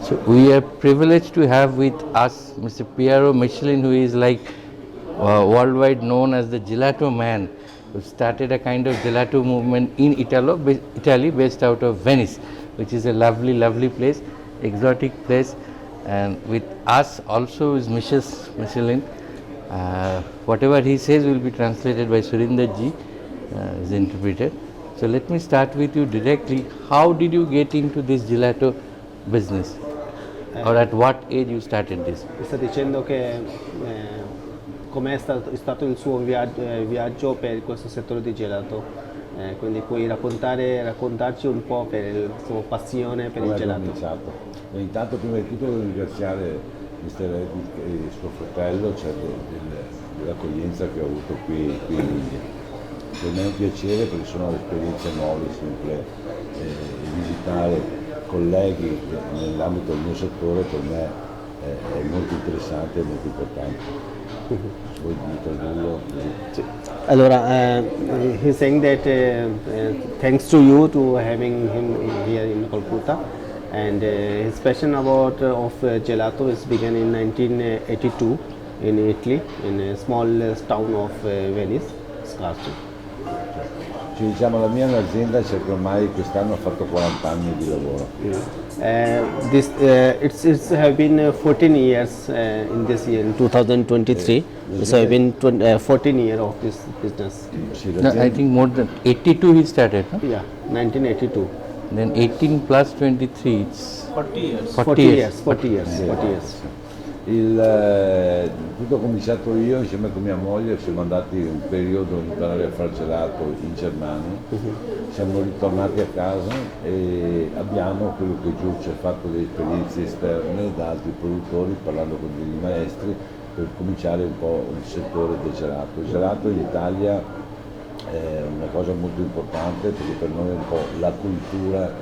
So we are privileged to have with us Mr. Piero Michielan, who is like worldwide known as the Gelato man, who started a kind of gelato movement in Italy, based out of Venice, which is a lovely, lovely place, exotic place. And with us also is Mrs. Michielan. Whatever he says will be translated by Surinder ji, is interpreted. So let me start with you directly. How did you get into this gelato business? Or at what age you started this? Sta dicendo che com'è stato il suo viaggio per questo settore di gelato, quindi puoi raccontarci un po' per la sua passione per il gelato. Intanto prima di tutto devo ringraziare Mr. Edith e suo fratello, cioè dell'accoglienza che ho avuto qui in India. Per me è un piacere perché sono esperienze nuove sempre, visitare colleghi nell'ambito del mio settore per me è molto interessante e molto importante. Vuoi tradurlo? Allora, he's saying that thanks to you to having him here in Kolkata, and his passion about of gelato is began in 1982 in Italy, in a small town of Venice, Scarso. Diciamo la mia è un'azienda che ormai quest'anno ha fatto 40 anni di lavoro. It's have been 14 years in this year, in 2023. So have been 14 years of this business. No, I think more than 82 he started, no? Yeah, 1982. Then 18 plus 23, it's 40 years. 40 years. 40 years. 40 years. Tutto ho cominciato io insieme con mia moglie, siamo andati un periodo a imparare a fare gelato in Germania, siamo ritornati a casa e abbiamo quello che giù ci ha fatto delle esperienze esterne da altri produttori, parlando con degli maestri, per cominciare un po' il settore del gelato. Il gelato in Italia è una cosa molto importante perché per noi è un po' la cultura,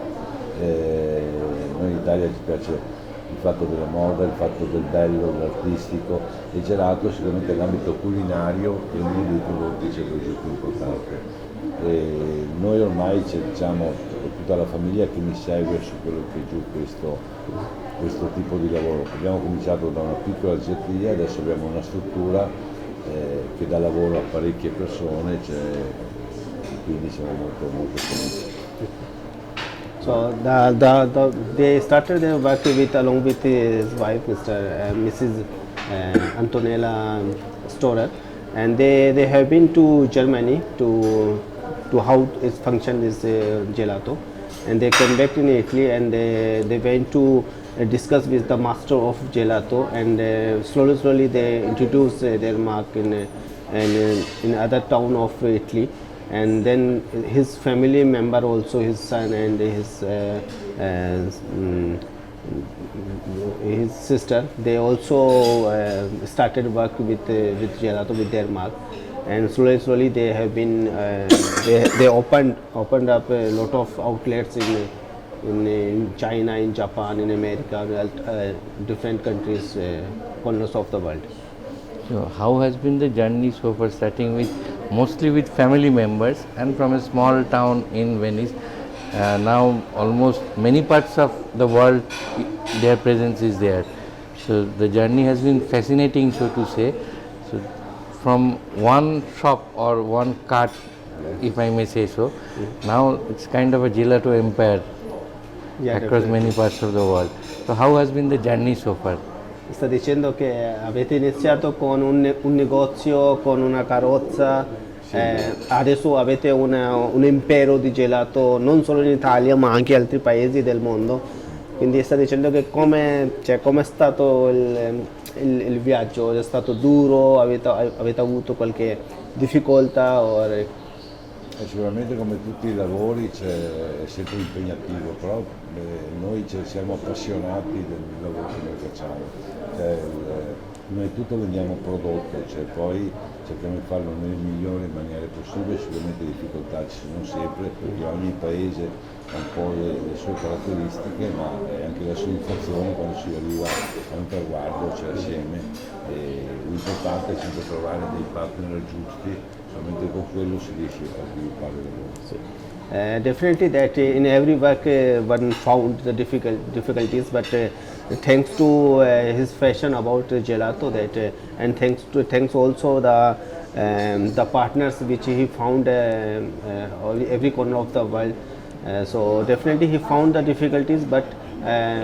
noi in Italia ci piace il fatto della moda, il fatto del bello, dell'artistico, e il gelato sicuramente nell'ambito culinario è uno dei prodotti che è più importante. E noi ormai c'è, diciamo, tutta la famiglia che mi segue su quello che è giù questo tipo di lavoro. Abbiamo cominciato da una piccola getteria, adesso abbiamo una struttura che dà lavoro a parecchie persone, quindi siamo molto felici. So they started their work along with his wife, Mrs. Antonella Storer, and they have been to Germany to how it functions this gelato, and they came back in Italy and they went to discuss with the master of gelato, and slowly they introduced their mark in other town of Italy. And then his family member, also his son and his sister, they also started work with gelato with their mark, and slowly they have been they opened up a lot of outlets in China, in Japan, in America, different countries, corners of the world. So how has been the journey so far, starting with mostly with family members and from a small town in Venice? Now almost many parts of the world their presence is there. So the journey has been fascinating, so to say. So from one shop or one cart, if I may say so, now it's kind of a gelato empire across many parts of the world. So how has been the journey so far? Sta dicendo che avete iniziato con un negozio, con una carrozza, adesso avete un impero di gelato non solo in Italia ma anche in altri paesi del mondo. Quindi sta dicendo che come è stato il viaggio? È stato duro? Avete avuto qualche difficoltà? Sicuramente come tutti i lavori è sempre impegnativo, però noi siamo appassionati del lavoro che noi facciamo. Prima di tutto vendiamo un prodotto, poi cerchiamo di farlo nelle migliori maniere possibili. Sicuramente difficoltà ci sono sempre perché ogni paese ha un po' le sue caratteristiche, ma anche la soddisfazione quando si arriva a un traguardo, assieme. L'importante è sempre trovare dei partner giusti, solamente con quello si riesce a sviluppare il lavoro. Definitely that in every work one found the difficulties, but thanks to his passion about gelato, and thanks also the partners which he found every corner of the world. So definitely he found the difficulties, but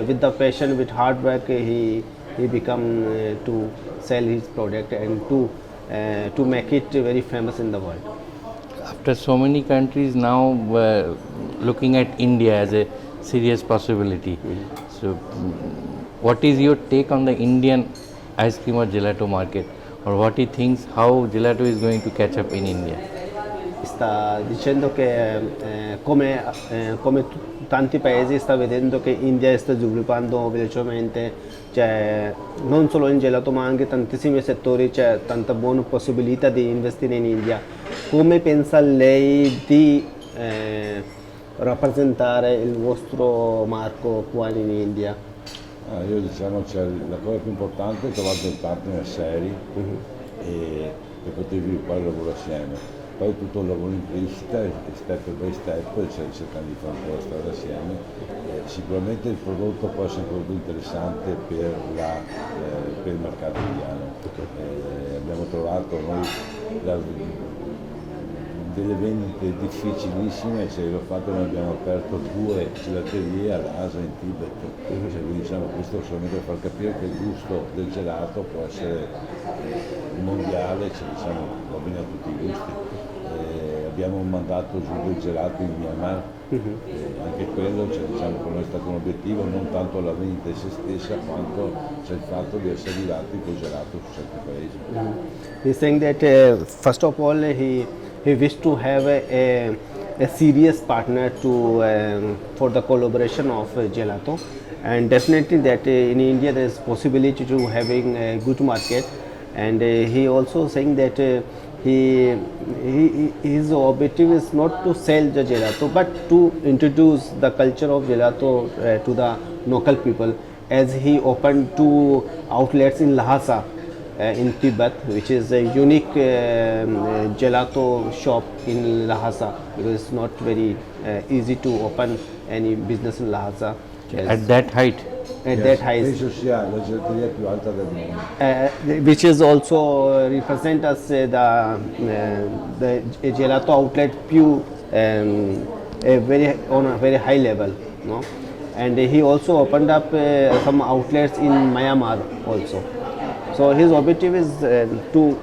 with the passion, with hard work, he become to sell his product and to make it very famous in the world. After so many countries now looking at India as a serious possibility. So, what is your take on the Indian ice cream or gelato market, or what he thinks how gelato is going to catch up in India? Sta dicendo che come tanti paesi sta vedendo che India sta sviluppando velocemente, cioè non solo in gelato ma anche tantissimi settori, c'è tanta buona possibilità di investire in India. Come pensa lei di rappresentare il vostro marco qua in India? Io diciamo la cosa più importante è trovare dei partner seri e per poter sviluppare il lavoro assieme. Poi tutto il lavoro in crescita, step by step, cercando di fare un po' la strada assieme. Sicuramente il prodotto può essere un prodotto interessante per il mercato italiano. Abbiamo trovato noi delle vendite difficilissime, se l'ho fatto noi abbiamo aperto 2 gelaterie all'Asia in Tibet, quindi diciamo questo solamente per far capire che il gusto del gelato può essere mondiale, diciamo, va bene a tutti i gusti. Abbiamo mandato giù del gelato in Myanmar, anche quello diciamo, per noi è stato un obiettivo, non tanto la vendita in se stessa quanto il fatto di essere arrivati col gelato su certi paesi. He's saying that first of all he wished to have a serious partner for the collaboration of gelato, and definitely that in India there is possibility to having a good market, and he also saying that his objective is not to sell the gelato but to introduce the culture of gelato to the local people, as he opened 2 outlets in Lhasa in Tibet, which is a unique gelato shop in Lhasa, because it's not very easy to open any business in Lhasa. At that height? At that height. Penso sia la gelateria più alta del mondo. Which is also represent as the gelato outlet on a very high level, no? And he also opened up some outlets in Myanmar also. So his objective is to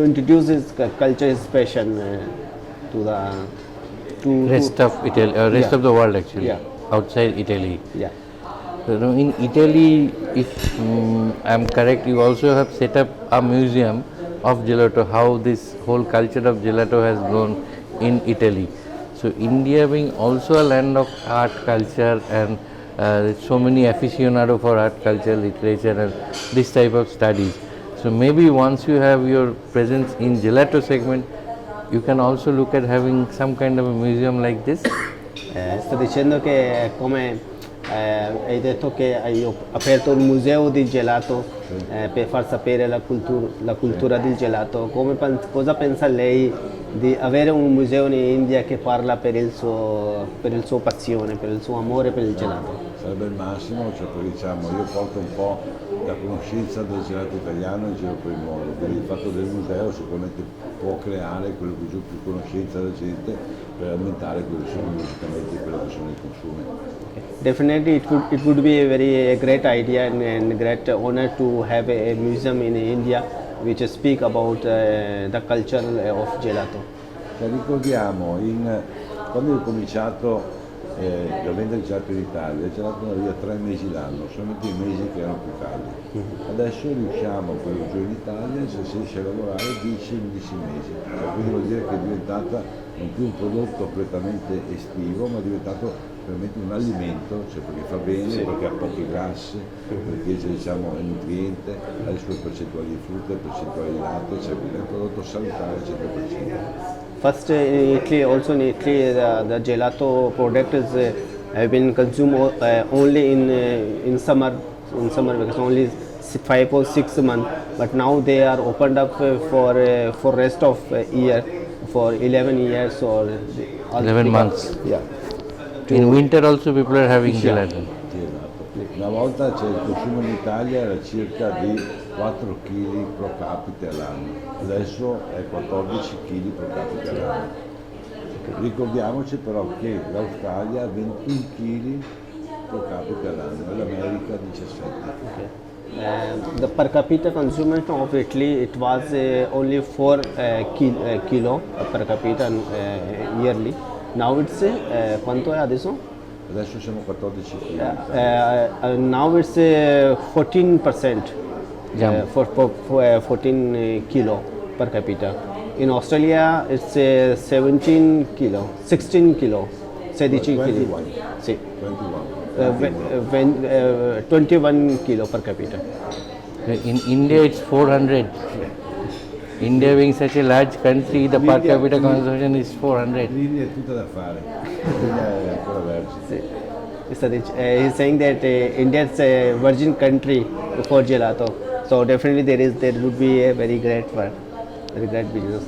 introduce his culture, his passion to the Rest of Italy, rest Yeah. of the world actually, Yeah. outside Italy. Yeah. So now in Italy, if I'm correct, you also have set up a museum of gelato, how this whole culture of gelato has grown in Italy. So India being also a land of art, culture, and so many aficionado for art, culture, literature, and this type of studies. So maybe once you have your presence in gelato segment, you can also look at having some kind of a museum like this. Sto dicendo che hai detto che hai aperto un museo di gelato per far sapere la cultura del gelato. Cosa pensa lei di avere un museo in India che parla per il suo passione, per il suo amore per il gelato? Sarebbe il massimo, cioè perché diciamo io porto un po' la conoscenza del gelato italiano in giro per il mondo, quindi il fatto del museo sicuramente può creare quello che giù più conoscenza della gente per aumentare quelli che sono logicamente quello che sono i consumi. Definitely it would be a great idea and great honor to have a museum in India which speak about the culture of gelato. Cioè, ricordiamo, quando ho cominciato a vendere il gelato in Italia, il gelato andava via 3 mesi l'anno, solamente i mesi che erano più caldi. Adesso riusciamo, quello giù in Italia, se si riesce a lavorare 10-11 mesi, cioè, quindi vuol dire che è diventata non più un prodotto prettamente estivo, ma è diventato veramente un alimento, cioè perché fa bene, perché ha pochi grassi, perché diciamo, è nutriente, ha le sue percentuali di frutta, percentuali di latte, cioè è un prodotto salutare al 100%. First in Italy, also in Italy, the gelato product have been consumed only in summer because only 5 or 6 months. But now they are opened up for rest of year, for 11 years or 11 months. Yeah. In winter also people are having gelato. Sì, esatto. Una volta il consumo in Italia era circa di 4 kg pro capite all'anno, adesso è 14 kg pro capite all'anno. Ricordiamoci però che l'Australia ha 21 kg pro capite all'anno e l'America 17. The per capita consumption of Italy, it was only 4 kilo per capita yearly. Now it's quanto è adesso? Adesso siamo 14 kg. Now it's 14%, Jump. for 14 kilo per capita. In Australia it's 17 kilo, 16 kilo, 16 kilo. 21. Sì. 21. 21 kilo per capita. In India, it's 400. India being such a large country, the per capita consumption is 400. L'India è tutta da fare, l'India è ancora vergine. He's saying that India is a virgin country for gelato, so definitely there would be a very great work, very great business.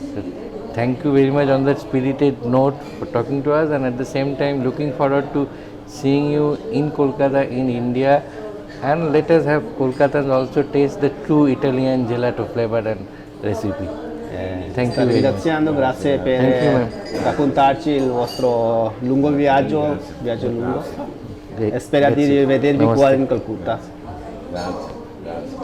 Thank you very much on that spirited note for talking to us, and at the same time looking forward to seeing you in Kolkata in India, and let us have Kolkatans also taste the true Italian gelato flavor and recipe. Thank Sta you very much. ringraziando, grazie Thank you, per raccontarci il vostro lungo viaggio lungo, Great. e spero That's di it. vedervi qua Namaste. in Calcutta. Grazie, grazie.